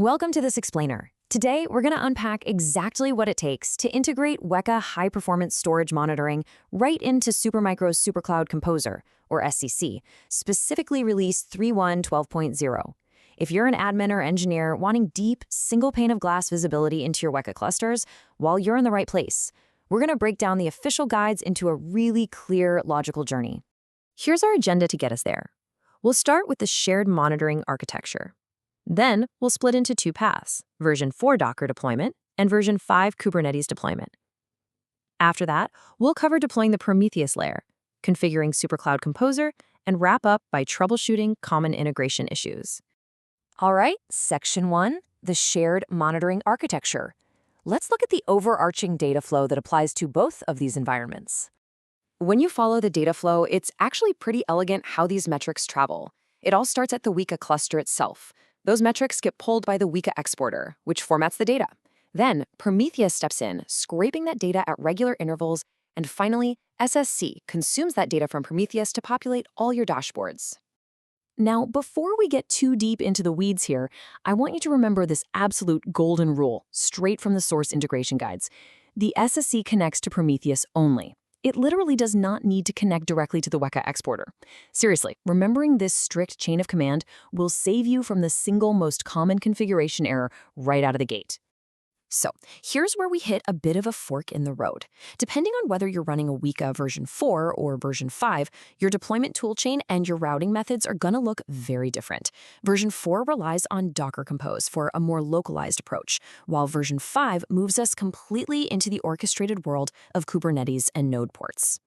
Welcome to this explainer. Today, we're going to unpack exactly what it takes to integrate WEKA high-performance storage monitoring right into Supermicro's SuperCloud Composer, or SCC, specifically release 3.1.12.0. If you're an admin or engineer wanting deep, single pane of glass visibility into your WEKA clusters, well, you're in the right place. We're going to break down the official guides into a really clear, logical journey. Here's our agenda to get us there. We'll start with the shared monitoring architecture. Then, we'll split into two paths, version 4 Docker deployment and version 5 Kubernetes deployment. After that, we'll cover deploying the Prometheus layer, configuring SuperCloud Composer, and wrap up by troubleshooting common integration issues. All right, Section 1, the shared monitoring architecture. Let's look at the overarching data flow that applies to both of these environments. When you follow the data flow, it's actually pretty elegant how these metrics travel. It all starts at the WEKA cluster itself. Those metrics get pulled by the WEKA exporter, which formats the data. Then, Prometheus steps in, scraping that data at regular intervals, and finally, SSC consumes that data from Prometheus to populate all your dashboards. Now, before we get too deep into the weeds here, I want you to remember this absolute golden rule, straight from the source integration guides. The SSC connects to Prometheus only. It literally does not need to connect directly to the WEKA exporter. Seriously, remembering this strict chain of command will save you from the single most common configuration error right out of the gate. So, here's where we hit a bit of a fork in the road. Depending on whether you're running a WEKA version 4 or version 5, your deployment toolchain and your routing methods are going to look very different. Version 4 relies on Docker Compose for a more localized approach, while version 5 moves us completely into the orchestrated world of Kubernetes and node ports.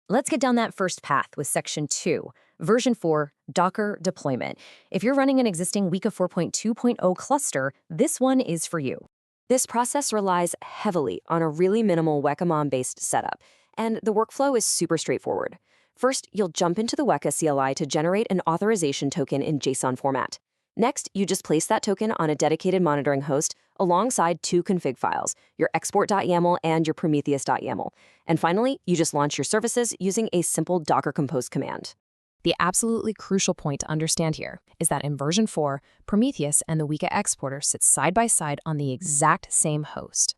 Let's get down that first path with Section 2, version 4, Docker deployment. If you're running an existing WEKA 4.2.0 cluster, this one is for you. This process relies heavily on a really minimal WEKA-MOM-based setup, and the workflow is super straightforward. First, you'll jump into the WEKA CLI to generate an authorization token in JSON format. Next, you just place that token on a dedicated monitoring host alongside two config files, your export.yaml and your prometheus.yaml. And finally, you just launch your services using a simple Docker Compose command. The absolutely crucial point to understand here is that in version 4, Prometheus and the WEKA exporter sit side by side on the exact same host.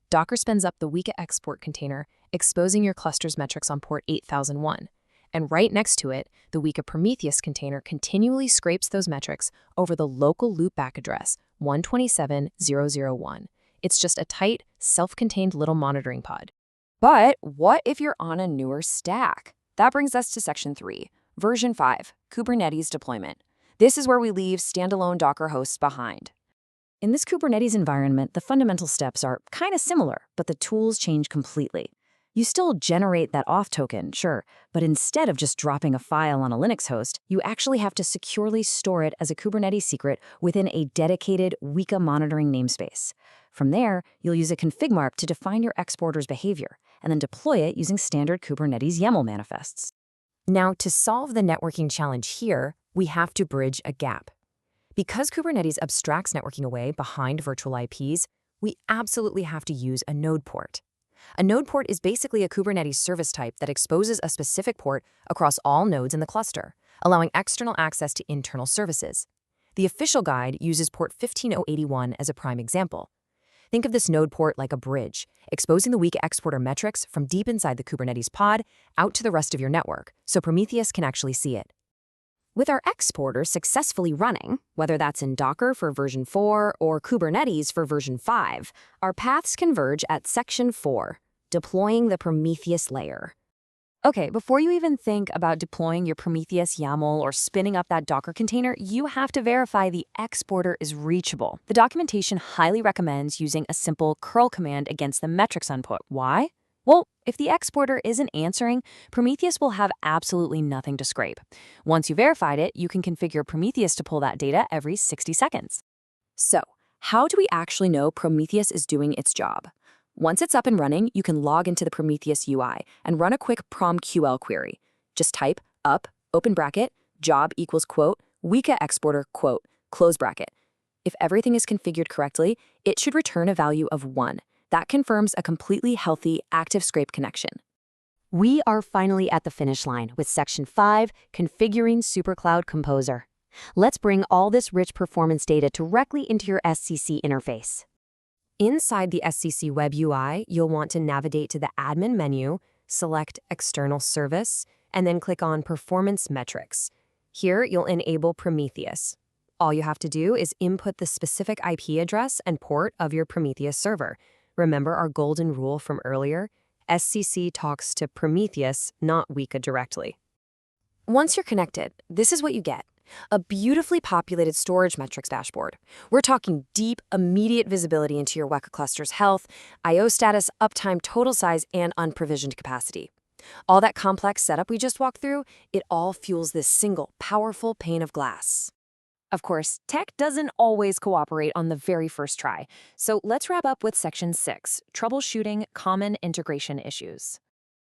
Docker spins up the WEKA export container, exposing your cluster's metrics on port 8001. And right next to it, the WEKA Prometheus container continually scrapes those metrics over the local loopback address, 127.0.0.1. It's just a tight, self-contained little monitoring pod. But what if you're on a newer stack? That brings us to Section 3. Version 5, Kubernetes deployment. This is where we leave standalone Docker hosts behind. In this Kubernetes environment, the fundamental steps are kind of similar, but the tools change completely. You still generate that auth token, sure, but instead of just dropping a file on a Linux host, you actually have to securely store it as a Kubernetes secret within a dedicated WEKA monitoring namespace. From there, you'll use a config marp to define your exporter's behavior, and then deploy it using standard Kubernetes YAML manifests. Now, to solve the networking challenge here, we have to bridge a gap. Because Kubernetes abstracts networking away behind virtual IPs, we absolutely have to use a node port. A node port is basically a Kubernetes service type that exposes a specific port across all nodes in the cluster, allowing external access to internal services. The official guide uses port 15081 as a prime example. Think of this node port like a bridge, exposing the WEKA exporter metrics from deep inside the Kubernetes pod out to the rest of your network, so Prometheus can actually see it. With our exporter successfully running, whether that's in Docker for version 4 or Kubernetes for version 5, our paths converge at Section 4, deploying the Prometheus layer. Okay, before you even think about deploying your Prometheus YAML or spinning up that Docker container, you have to verify the exporter is reachable. The documentation highly recommends using a simple curl command against the metrics input. Why? Well, if the exporter isn't answering, Prometheus will have absolutely nothing to scrape. Once you verified it, you can configure Prometheus to pull that data every 60 seconds. So, how do we actually know Prometheus is doing its job? Once it's up and running, you can log into the Prometheus UI and run a quick PromQL query. Just type up, open bracket, job equals quote, WEKA exporter quote, close bracket. If everything is configured correctly, it should return a value of 1. That confirms a completely healthy active scrape connection. We are finally at the finish line with Section 5, Configuring SuperCloud Composer. Let's bring all this rich performance data directly into your SCC interface. Inside the SCC Web UI, you'll want to navigate to the Admin menu, select External Service, and then click on Performance Metrics. Here, you'll enable Prometheus. All you have to do is input the specific IP address and port of your Prometheus server. Remember our golden rule from earlier? SCC talks to Prometheus, not WEKA directly. Once you're connected, this is what you get. A beautifully populated storage metrics dashboard. We're talking deep, immediate visibility into your WEKA cluster's health, I/O status, uptime, total size, and unprovisioned capacity. All that complex setup we just walked through, it all fuels this single, powerful pane of glass. Of course, tech doesn't always cooperate on the very first try, so let's wrap up with Section 6, Troubleshooting Common Integration Issues.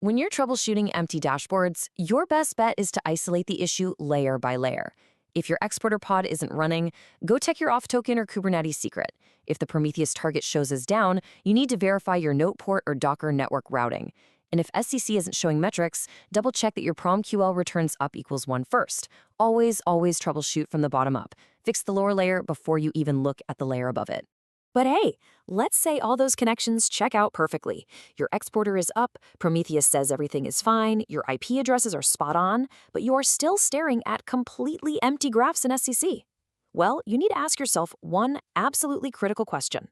When you're troubleshooting empty dashboards, your best bet is to isolate the issue layer by layer. If your exporter pod isn't running, go check your auth token or Kubernetes secret. If the Prometheus target shows as down, you need to verify your node port or Docker network routing. And if SCC isn't showing metrics, double-check that your PromQL returns up equals 1 first. Always troubleshoot from the bottom up. Fix the lower layer before you even look at the layer above it. But hey, let's say all those connections check out perfectly. Your exporter is up, Prometheus says everything is fine, your IP addresses are spot on, but you are still staring at completely empty graphs in SCC. Well, you need to ask yourself one absolutely critical question.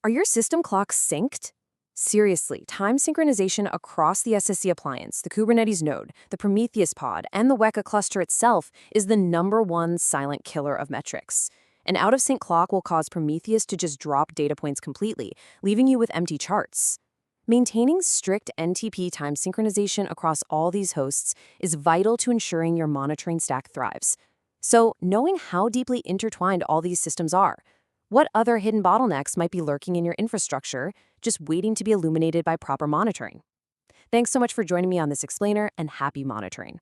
Are your system clocks synced? Seriously, time synchronization across the SSC appliance, the Kubernetes node, the Prometheus pod, and the WEKA cluster itself is the #1 silent killer of metrics. An out-of-sync clock will cause Prometheus to just drop data points completely, leaving you with empty charts. Maintaining strict NTP time synchronization across all these hosts is vital to ensuring your monitoring stack thrives. So, knowing how deeply intertwined all these systems are, what other hidden bottlenecks might be lurking in your infrastructure, just waiting to be illuminated by proper monitoring? Thanks so much for joining me on this explainer, and happy monitoring.